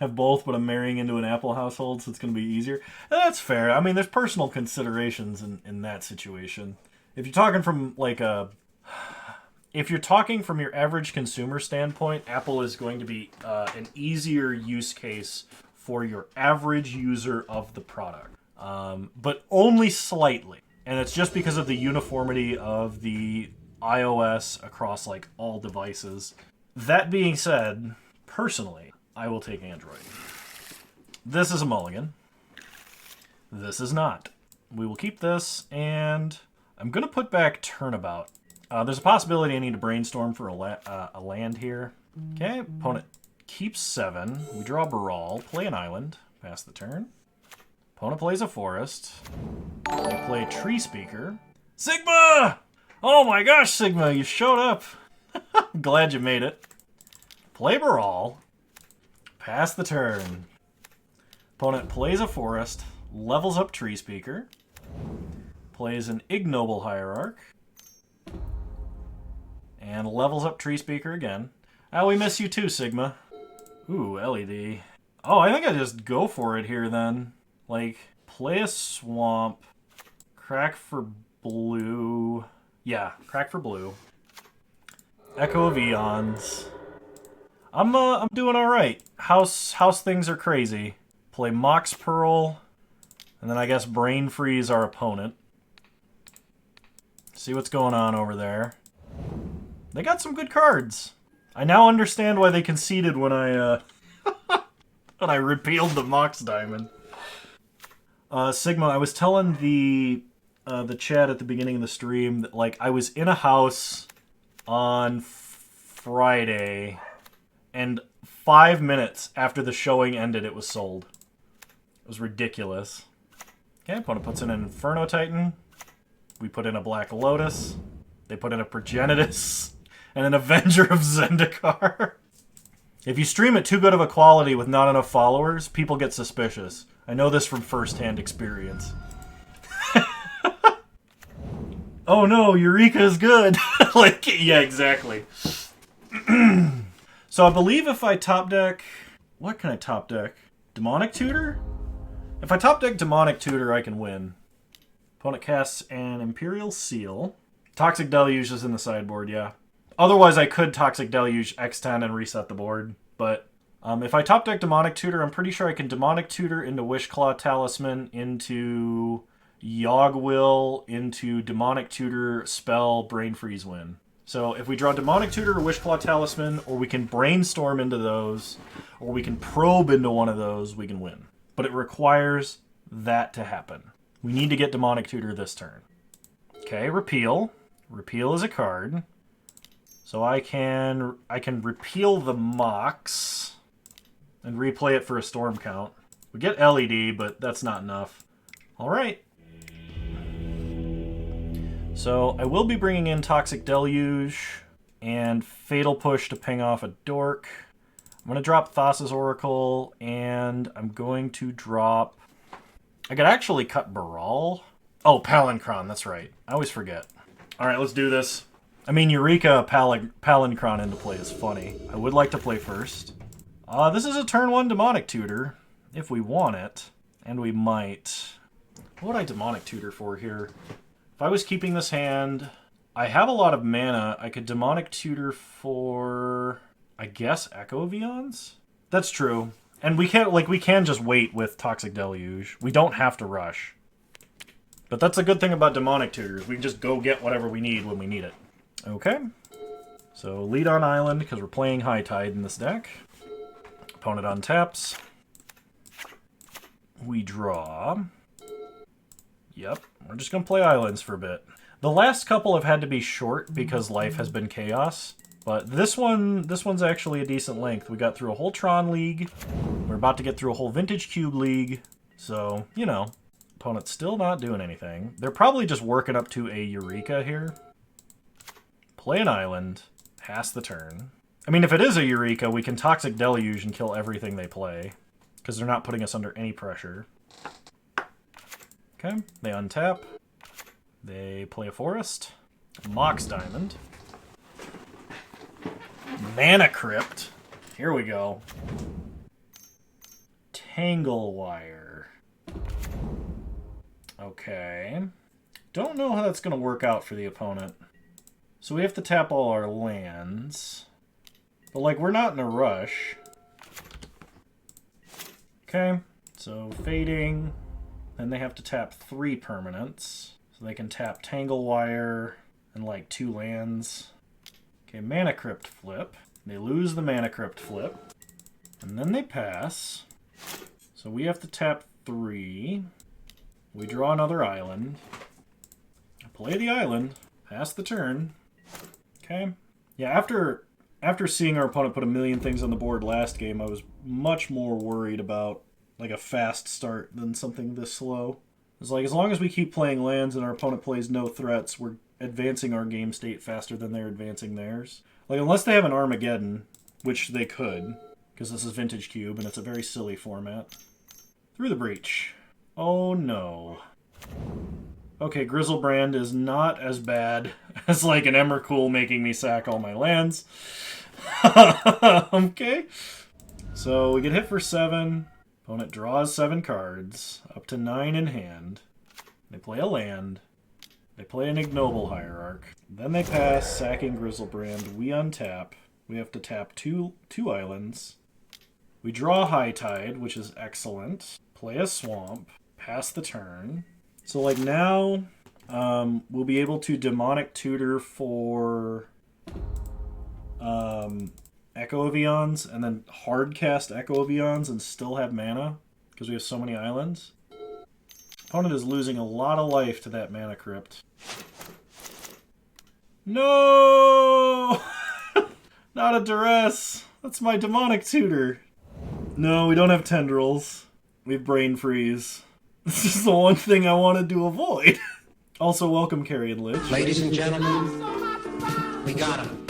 Speaker 1: Have both, but I'm marrying into an Apple household, so it's going to be easier. That's fair. I mean, there's personal considerations in that situation. If you're talking from, like, if you're talking from your average consumer standpoint, Apple is going to be an easier use case for your average user of the product. But only slightly. And it's just because of the uniformity of the iOS across, like, all devices. That being said, personally, I will take Android. This is a mulligan. This is not. We will keep this, and I'm going to put back Turnabout. There's a possibility I need to brainstorm for a land here. Okay, opponent keeps 7. We draw Baral, play an island, pass the turn. Opponent plays a forest. They play Tree Speaker. Sigma! Oh my gosh, Sigma, you showed up. I'm glad you made it. Play Baral. Pass the turn. Opponent plays a forest, levels up Tree Speaker. Plays an Ignoble Hierarch. And levels up Tree Speaker again. Oh, we miss you too, Sigma. Ooh, LED. Oh, I think I just go for it here then. Like, play a swamp. Crack for blue. Yeah, crack for blue. Echo of Eons. I'm doing alright. House things are crazy. Play Mox Pearl. And then I guess Brain Freeze our opponent. See what's going on over there. They got some good cards. I now understand why they conceded when I when I repealed the Mox Diamond. Sigma, I was telling the chat at the beginning of the stream that, like, I was in a house on Friday, and 5 minutes after the showing ended, it was sold. It was ridiculous. Okay, opponent puts in an Inferno Titan. We put in a Black Lotus. They put in a Progenitus. And an Avenger of Zendikar. If you stream at too good of a quality with not enough followers, people get suspicious. I know this from first-hand experience. Oh no, Eureka is good! Like, yeah, exactly. So I believe if I top deck... What can I top deck? Demonic Tutor? If I top deck Demonic Tutor, I can win. Opponent casts an Imperial Seal. Toxic Deluge is in the sideboard, yeah. Otherwise, I could Toxic Deluge X10 and reset the board. But if I top deck Demonic Tutor, I'm pretty sure I can Demonic Tutor into Wishclaw Talisman, into Yogg-Will, into Demonic Tutor, Spell, Brain Freeze, win. So if we draw Demonic Tutor or Wishclaw Talisman, or we can Brainstorm into those, or we can Probe into one of those, we can win. But it requires that to happen. We need to get Demonic Tutor this turn. Okay, Repeal. Repeal is a card. So I can repeal the Mox and replay it for a Storm count. We get LED, but that's not enough. All right. So I will be bringing in Toxic Deluge and Fatal Push to ping off a Dork. I'm going to drop Thassa's Oracle, and I'm going to drop... I could actually cut Baral. Oh, Palinchron, that's right. I always forget. All right, let's do this. I mean, Eureka Palinchron into play is funny. I would like to play first. This is a turn 1 Demonic Tutor, if we want it. And we might... What would I Demonic Tutor for here? If I was keeping this hand... I have a lot of mana. I could Demonic Tutor for... I guess Echo Vions? That's true. And we can just wait with Toxic Deluge. We don't have to rush. But that's a good thing about Demonic Tutors. We can just go get whatever we need when we need it. Okay. So lead on island, because we're playing High Tide in this deck. Opponent untaps. We draw. Yep. We're just going to play islands for a bit. The last couple have had to be short because life has been chaos. But this one's actually a decent length. We got through a whole Tron League. We're about to get through a whole Vintage Cube League. So, you know, opponent's still not doing anything. They're probably just working up to a Eureka here. Play an island. Pass the turn. I mean, if it is a Eureka, we can Toxic Deluge and kill everything they play. Because they're not putting us under any pressure. Okay, they untap. They play a forest. Mox Diamond. Mana Crypt. Here we go. Tangle Wire. Okay. Don't know how that's going to work out for the opponent. So we have to tap all our lands. But, like, we're not in a rush. Okay. So, fading. Then they have to tap 3 permanents. So they can tap Tangle Wire and, like, 2 lands. Okay, Mana Crypt flip. They lose the Mana Crypt flip. And then they pass. So we have to tap 3. We draw another island. Play the island. Pass the turn. Okay. Yeah, after seeing our opponent put a million things on the board last game, I was much more worried about like a fast start than something this slow. It's like, as long as we keep playing lands and our opponent plays no threats, we're advancing our game state faster than they're advancing theirs. Like, unless they have an Armageddon, which they could, because this is Vintage Cube and it's a very silly format. Through the Breach. Oh no. Okay, Grizzlebrand is not as bad as like an Emrakul making me sack all my lands. Okay. So we get hit for 7. Opponent draws 7 cards, up to 9 in hand. They play a land. They play an Ignoble Hierarch. Then they pass, sacking Grizzlebrand. We untap. We have to tap two islands. We draw High Tide, which is excellent. Play a Swamp. Pass the turn. So, like, now we'll be able to Demonic Tutor for Echo of Eons, and then hard cast Echo of Eons and still have mana, because we have so many islands. Opponent is losing a lot of life to that Mana Crypt. No! Not a Duress! That's my Demonic Tutor! No, we don't have Tendrils. We have Brain Freeze. This is the one thing I wanted to avoid. Also, welcome, Carrion Lich.
Speaker 2: Ladies and gentlemen, we got him.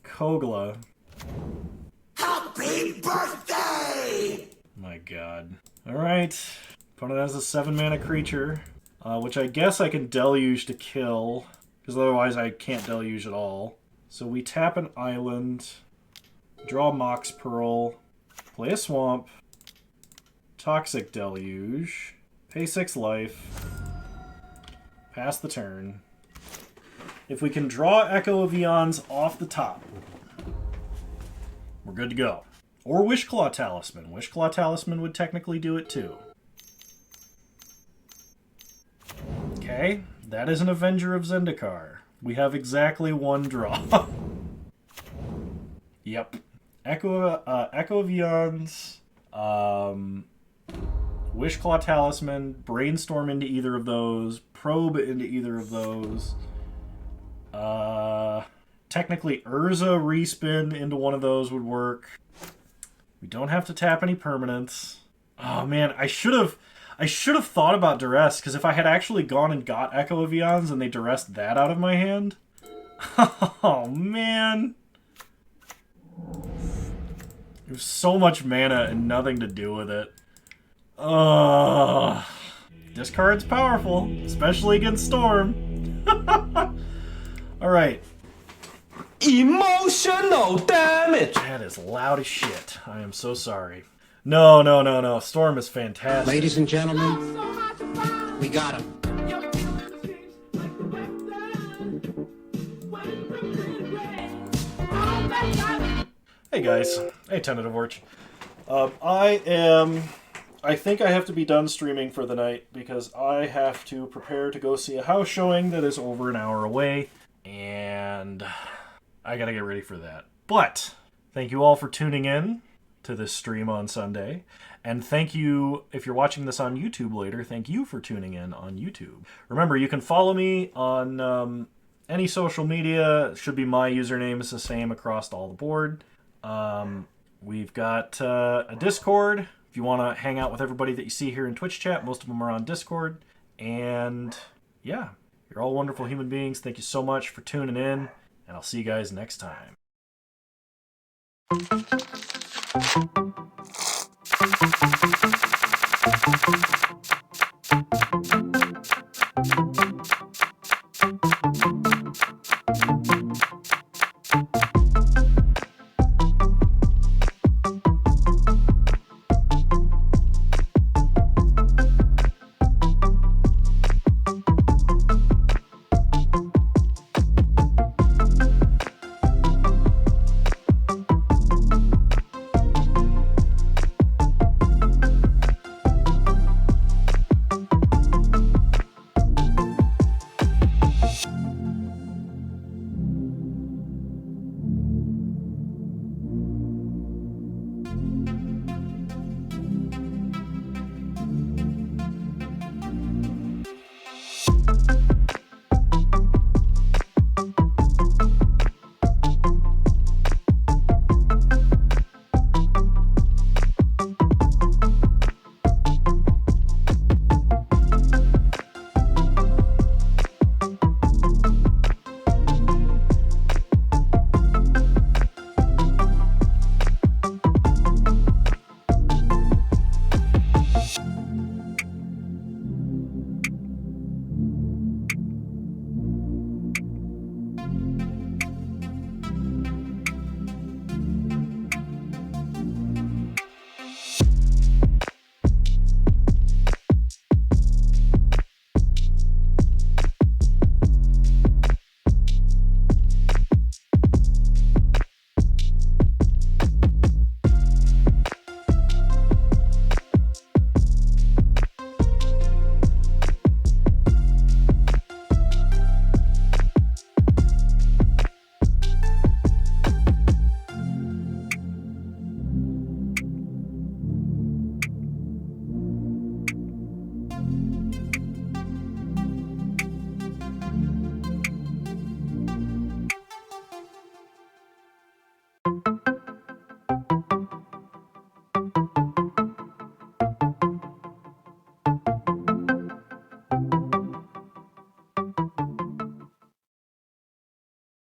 Speaker 1: Kogla.
Speaker 2: Happy birthday!
Speaker 1: My god. Alright. Opponent has a 7-mana creature, which I guess I can Deluge to kill, because otherwise I can't Deluge at all. So we tap an island, draw Mox Pearl, play a Swamp, Toxic Deluge, pay 6 life, pass the turn. If we can draw Echo of Eons off the top, we're good to go. Or Wishclaw Talisman. Wishclaw Talisman would technically do it too. Okay, that is an Avenger of Zendikar. We have exactly 1 draw. Yep. Echo of Eons, Wishclaw Talisman, Brainstorm into either of those, Probe into either of those. Technically Urza respin into one of those would work. We don't have to tap any permanents. Oh man, I should have thought about Duress, because if I had actually gone and got Echo of Eons and they Duressed that out of my hand. Oh man. There's so much mana and nothing to do with it. Ugh. This card's powerful, especially against Storm. Alright.
Speaker 3: Emotional damage.
Speaker 1: That is loud as shit. I am so sorry. No. Storm is fantastic.
Speaker 2: Ladies and gentlemen, we got him.
Speaker 1: Hey guys. Hey Tentative Orch. I think I have to be done streaming for the night because I have to prepare to go see a house showing that is over an hour away, and I gotta get ready for that. But thank you all for tuning in to this stream on Sunday, and thank you, if you're watching this on YouTube later, thank you for tuning in on YouTube. Remember, you can follow me on any social media. Should be my username is the same across all the board. We've got a Discord. If you want to hang out with everybody that you see here in Twitch chat, most of them are on Discord. And yeah, you're all wonderful human beings. Thank you so much for tuning in, and I'll see you guys next time.